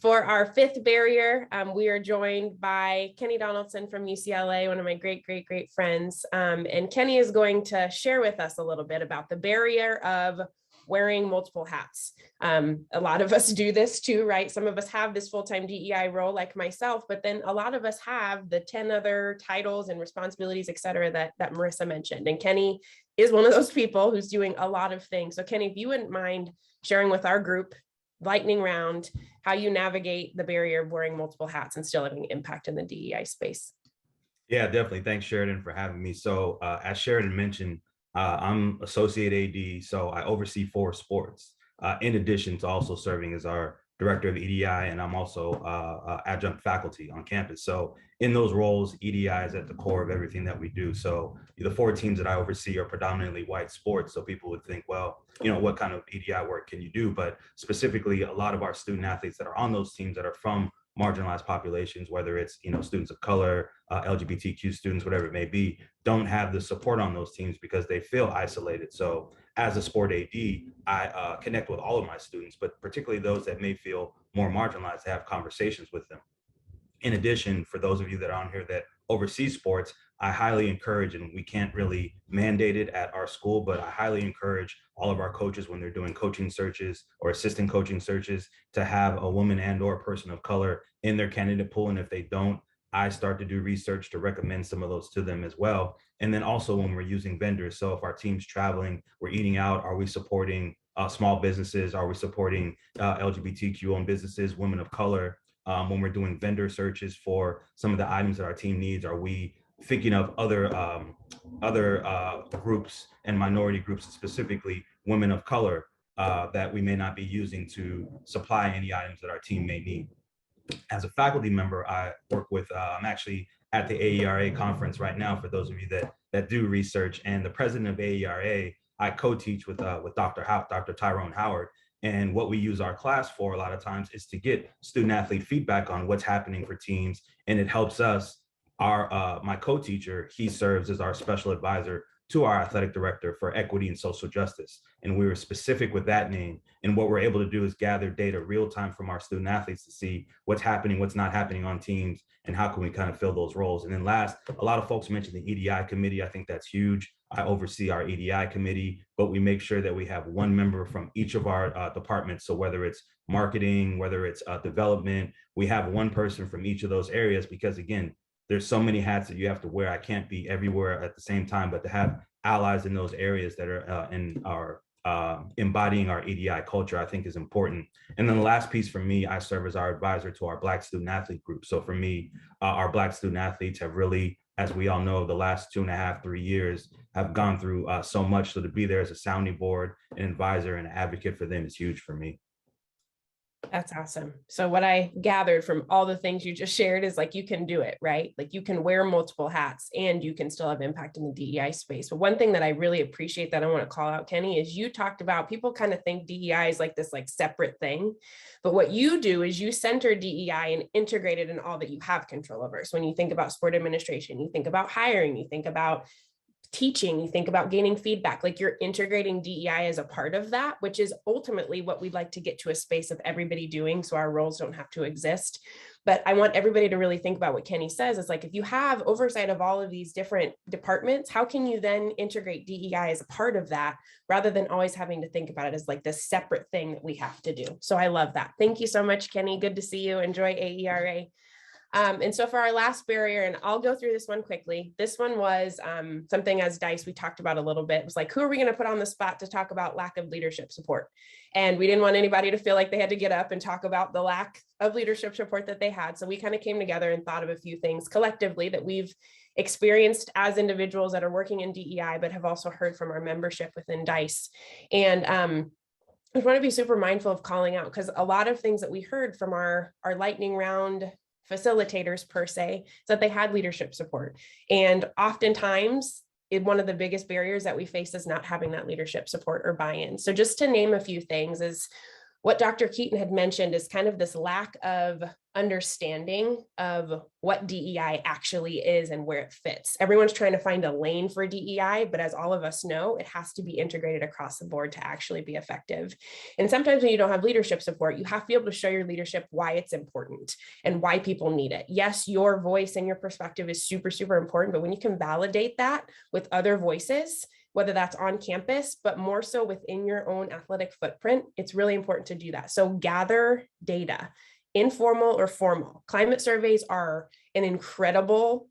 For our fifth barrier, we are joined by Kenny Donaldson from UCLA, one of my great friends. And Kenny is going to share with us a little bit about the barrier of wearing multiple hats. A lot of us do this too, right? Some of us have this full-time DEI role like myself, but then a lot of us have the 10 other titles and responsibilities, et cetera, that Marissa mentioned. And Kenny is one of those people who's doing a lot of things. So Kenny, if you wouldn't mind sharing with our group, lightning round, how you navigate the barrier of wearing multiple hats and still having impact in the DEI space. Yeah, definitely. Thanks, Sheridan, for having me. So as Sheridan mentioned, I'm associate AD, so I oversee 4 sports, in addition to also serving as our director of EDI, and I'm also adjunct faculty on campus. So in those roles, EDI is at the core of everything that we do. So the 4 teams that I oversee are predominantly white sports. So people would think, well, what kind of EDI work can you do? But specifically, a lot of our student athletes that are on those teams that are from marginalized populations, whether it's students of color, LGBTQ students, whatever it may be, don't have the support on those teams because they feel isolated. So as a sport AD, I connect with all of my students, but particularly those that may feel more marginalized, to have conversations with them. In addition, for those of you that are on here that oversee sports, I highly encourage, and we can't really mandate it at our school, but I highly encourage all of our coaches when they're doing coaching searches or assistant coaching searches to have a woman and or a person of color in their candidate pool. And if they don't, I start to do research to recommend some of those to them as well. And then also when we're using vendors. So if our team's traveling, we're eating out, are we supporting small businesses? Are we supporting LGBTQ owned businesses, women of color? When we're doing vendor searches for some of the items that our team needs, are we thinking of other groups and minority groups, specifically women of color, that we may not be using to supply any items that our team may need? As a faculty member, I work with, I'm actually at the AERA conference right now, for those of you that do research, and the president of AERA, I co-teach with Dr. Tyrone Howard. And what we use our class for a lot of times is to get student athlete feedback on what's happening for teams. And it helps us my co-teacher, he serves as our special advisor to our athletic director for equity and social justice. And we were specific with that name. And what we're able to do is gather data real time from our student athletes to see what's happening, what's not happening on teams, and how can we kind of fill those roles. And then last, a lot of folks mentioned the EDI committee. I think that's huge. I oversee our EDI committee, but we make sure that we have one member from each of our departments. So whether it's marketing, whether it's development, we have one person from each of those areas, because again, there's so many hats that you have to wear. I can't be everywhere at the same time, but to have allies in those areas that are embodying our EDI culture, I think is important. And then the last piece for me, I serve as our advisor to our Black student athlete group. So for me, our Black student athletes have really, as we all know, the last 2.5, 3 years have gone through so much. So to be there as a sounding board, an advisor, and an advocate for them is huge for me. That's awesome. So what I gathered from all the things you just shared is like, you can do it, right? Like you can wear multiple hats and you can still have impact in the DEI space. But one thing that I really appreciate that I want to call out, Kenny, is you talked about, people kind of think DEI is like this like separate thing. But what you do is you center DEI and integrate it in all that you have control over. So when you think about sport administration, you think about hiring, you think about teaching, you think about gaining feedback, like you're integrating DEI as a part of that, which is ultimately what we'd like to get to a space of everybody doing, so our roles don't have to exist. But I want everybody to really think about what Kenny says. It's like, if you have oversight of all of these different departments, how can you then integrate DEI as a part of that, rather than always having to think about it as like this separate thing that we have to do? So I love that. Thank you so much, Kenny. Good to see you. Enjoy AERA. And so for our last barrier, and I'll go through this one quickly. This one was something as DICE we talked about a little bit. It was like, who are we going to put on the spot to talk about lack of leadership support? And we didn't want anybody to feel like they had to get up and talk about the lack of leadership support that they had. So we kind of came together and thought of a few things collectively that we've experienced as individuals that are working in DEI, but have also heard from our membership within DICE. And I just want to be super mindful of calling out, because a lot of things that we heard from our lightning round facilitators per se, is that they had leadership support. And oftentimes one of the biggest barriers that we face is not having that leadership support or buy-in. So just to name a few things, is what Dr. Keaton had mentioned is kind of this lack of understanding of what DEI actually is and where it fits. Everyone's trying to find a lane for DEI, but as all of us know, it has to be integrated across the board to actually be effective. And sometimes when you don't have leadership support, you have to be able to show your leadership why it's important and why people need it. Yes, your voice and your perspective is super, super important, but when you can validate that with other voices, whether that's on campus, but more so within your own athletic footprint, it's really important to do that. So gather data, informal or formal. Climate surveys are an incredible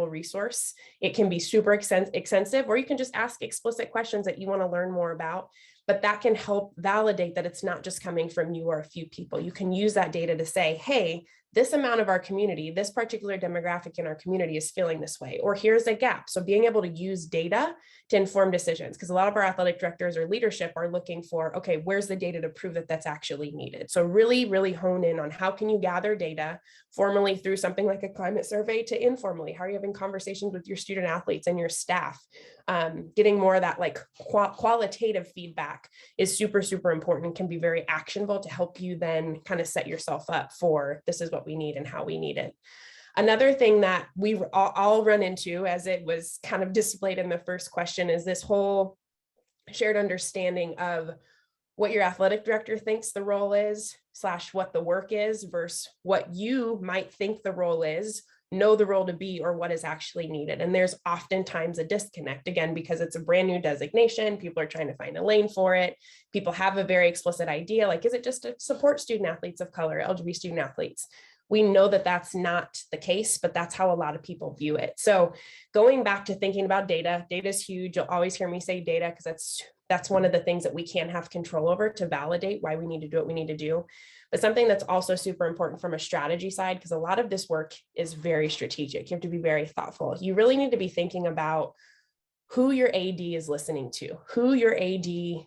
resource. It can be super extensive, or you can just ask explicit questions that you want to learn more about, but that can help validate that it's not just coming from you or a few people. You can use that data to say, hey, this amount of our community, this particular demographic in our community is feeling this way, or here's a gap. So being able to use data to inform decisions, because a lot of our athletic directors or leadership are looking for, okay, where's the data to prove that that's actually needed? So really, really hone in on how can you gather data formally through something like a climate survey, to informally, how are you having conversations with your student athletes and your staff? Getting more of that like qualitative feedback is super, super important and can be very actionable to help you then kind of set yourself up for, this is what we need and how we need it. Another thing that we all run into, as it was kind of displayed in the first question, is this whole shared understanding of what your athletic director thinks the role is / what the work is versus what you might think the role is, know the role to be, or what is actually needed. And there's oftentimes a disconnect, again, because it's a brand new designation. People are trying to find a lane for it. People have a very explicit idea, like, is it just to support student athletes of color, LGBT student athletes? We know that that's not the case, but that's how a lot of people view it. So going back to thinking about data is huge. You'll always hear me say data, because that's one of the things that we can have control over to validate why we need to do what we need to do. But something that's also super important from a strategy side, because a lot of this work is very strategic. You have to be very thoughtful. You really need to be thinking about who your AD is listening to, who your AD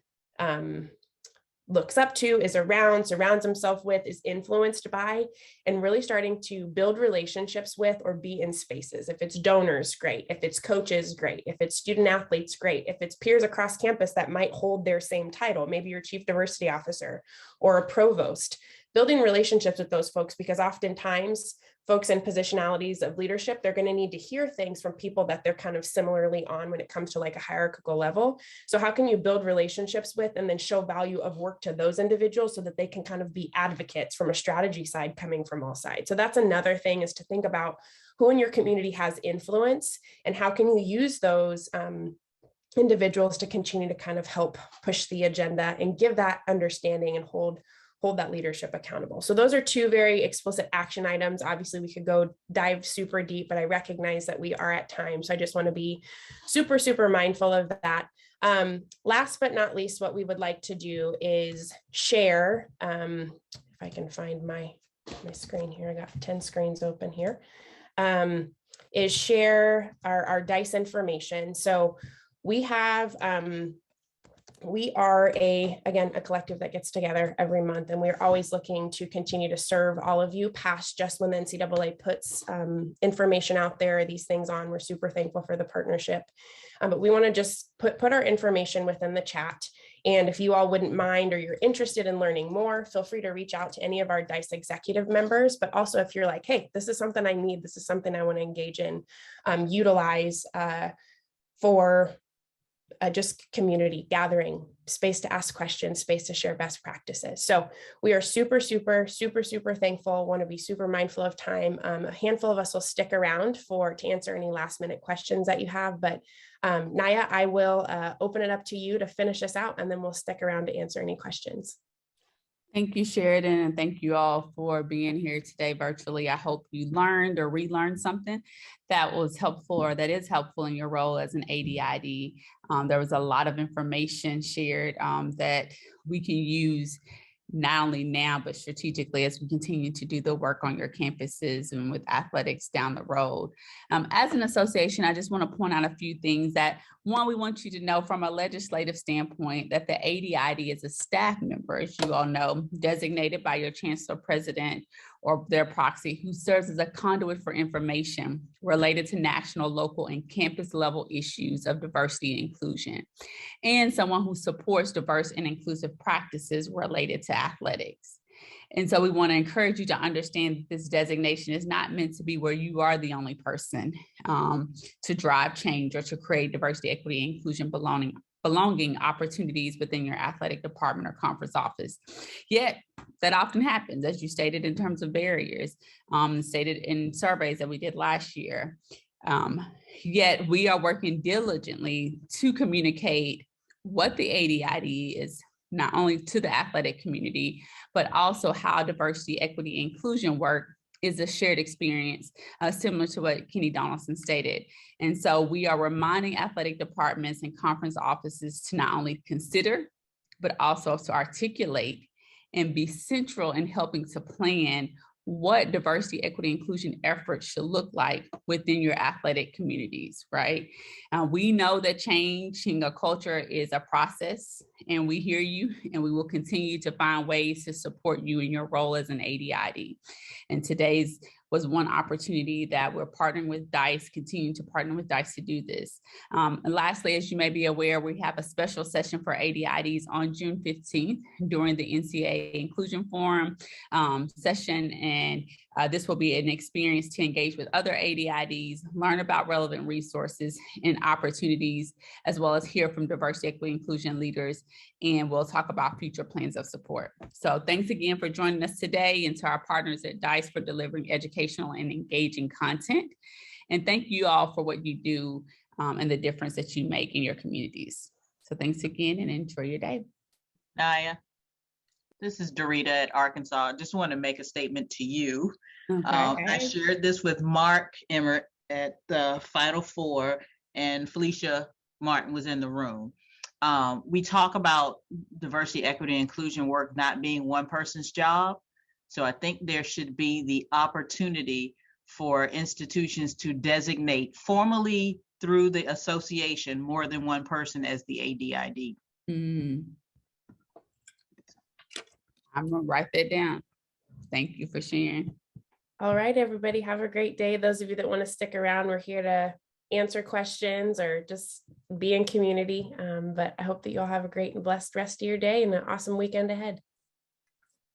looks up to, is around, surrounds himself with, is influenced by, and really starting to build relationships with or be in spaces. If it's donors, great. If it's coaches, great. If it's student athletes, great. If it's peers across campus that might hold their same title, maybe your chief diversity officer or a provost, building relationships with those folks, because oftentimes folks in positionalities of leadership, they're going to need to hear things from people that they're kind of similarly on when it comes to like a hierarchical level. So how can you build relationships with and then show value of work to those individuals so that they can kind of be advocates from a strategy side coming from all sides? So that's another thing, is to think about who in your community has influence and how can you use those individuals to continue to kind of help push the agenda and give that understanding and hold that leadership accountable. So those are two very explicit action items. Obviously, we could go dive super deep, but I recognize that we are at time. So I just want to be super, super mindful of that. Last but not least, what we would like to do is share, if I can find my screen here, I got 10 screens open here, is share our DICE information. So we have, we are again, a collective that gets together every month, and we're always looking to continue to serve all of you past just when the NCAA puts information out there, these things on. We're super thankful for the partnership, but we want to just put our information within the chat. And if you all wouldn't mind, or you're interested in learning more, feel free to reach out to any of our DICE executive members. But also if you're like, hey, this is something I need, this is something I want to engage in, utilize for just community gathering, space to ask questions, space to share best practices. So we are super, super, super, super thankful, want to be super mindful of time. A handful of us will stick around to answer any last minute questions that you have. But Naya, I will open it up to you to finish us out, and then we'll stick around to answer any questions. Thank you, Sheridan, and thank you all for being here today virtually. I hope you learned or relearned something that was helpful or that is helpful in your role as an ADID. There was a lot of information shared that we can use not only now, but strategically as we continue to do the work on your campuses and with athletics down the road. As an association, I just want to point out a few things that, one, we want you to know from a legislative standpoint that the ADID is a staff member, as you all know, designated by your chancellor president or their proxy, who serves as a conduit for information related to national, local, and campus level issues of diversity and inclusion, and someone who supports diverse and inclusive practices related to athletics. And so we want to encourage you to understand that this designation is not meant to be where you are the only person to drive change or to create diversity, equity, and inclusion belonging opportunities within your athletic department or conference office. Yet that often happens, as you stated, in terms of barriers, stated in surveys that we did last year. Yet we are working diligently to communicate what the ADID is, not only to the athletic community, but also how diversity, equity, and inclusion work is a shared experience, similar to what Kenny Donaldson stated. And so we are reminding athletic departments and conference offices to not only consider, but also to articulate and be central in helping to plan what diversity, equity, inclusion efforts should look like within your athletic communities, right? We know that changing a culture is a process, and we hear you, and we will continue to find ways to support you in your role as an ADID. And today's was one opportunity that we're partnering with DICE, continuing to partner with DICE to do this. And lastly, as you may be aware, we have a special session for ADIDs on June 15th during the NCAA Inclusion Forum session. And this will be an experience to engage with other ADIDs, learn about relevant resources and opportunities, as well as hear from diversity, equity, inclusion leaders, and we'll talk about future plans of support. So thanks again for joining us today, and to our partners at DICE for delivering educational and engaging content. And thank you all for what you do and the difference that you make in your communities. So thanks again, and enjoy your day. Naya, this is Dorita at Arkansas. I just want to make a statement to you. Okay. I shared this with Mark Emmert at the Final Four, and Felicia Martin was in the room. We talk about diversity, equity, and inclusion work not being one person's job. So I think there should be the opportunity for institutions to designate formally through the association more than one person as the ADID. I'm gonna write that down. Thank you for sharing. All right, everybody, have a great day. Those of you that want to stick around, we're here to answer questions or just be in community. But I hope that you all have a great and blessed rest of your day and an awesome weekend ahead.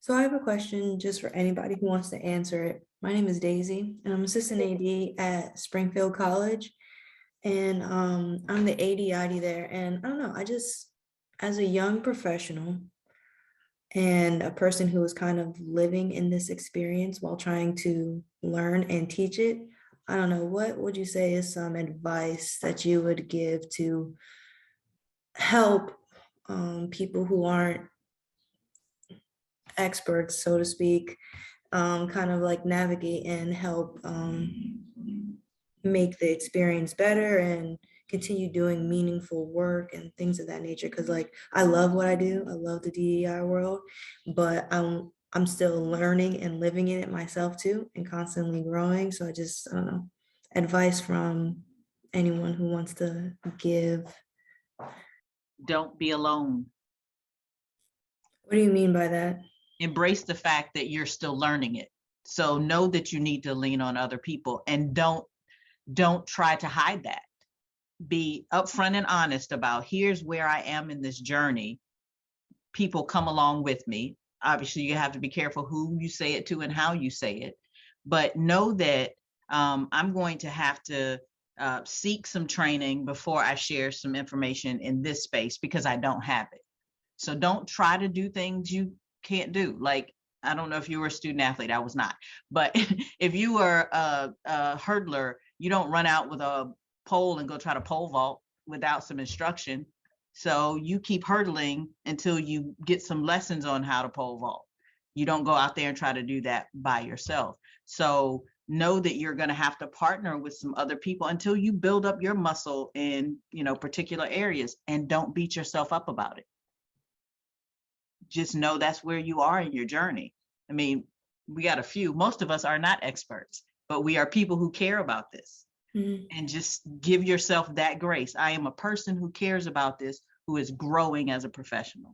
So I have a question just for anybody who wants to answer it. My name is Daisy, and I'm assistant AD at Springfield College. And I'm the ADID there. And I don't know, I just, as a young professional and a person who is kind of living in this experience while trying to learn and teach it, I don't know, what would you say is some advice that you would give to help people who aren't experts, so to speak, kind of like navigate and help make the experience better and continue doing meaningful work and things of that nature? Because like I love what I do, I love the DEI world, but I'm still learning and living in it myself too, and constantly growing. So I don't know, advice from anyone who wants to give. Don't be alone. What do you mean by that? Embrace the fact that you're still learning it. So know that you need to lean on other people, and don't try to hide that. Be upfront and honest about, here's where I am in this journey. People come along with me. Obviously, you have to be careful who you say it to and how you say it, but know that I'm going to have to seek some training before I share some information in this space because I don't have it. So don't try to do things you can't do. Like, I don't know if you were a student athlete, I was not, but if you were a hurdler, you don't run out with a pole and go try to pole vault without some instruction. So you keep hurdling until you get some lessons on how to pole vault. You don't go out there and try to do that by yourself. So know that you're going to have to partner with some other people until you build up your muscle in, particular areas, and don't beat yourself up about it. Just know that's where you are in your journey. I mean, we got a few, most of us are not experts, but we are people who care about this. Mm-hmm. And just give yourself that grace. I am a person who cares about this, who is growing as a professional.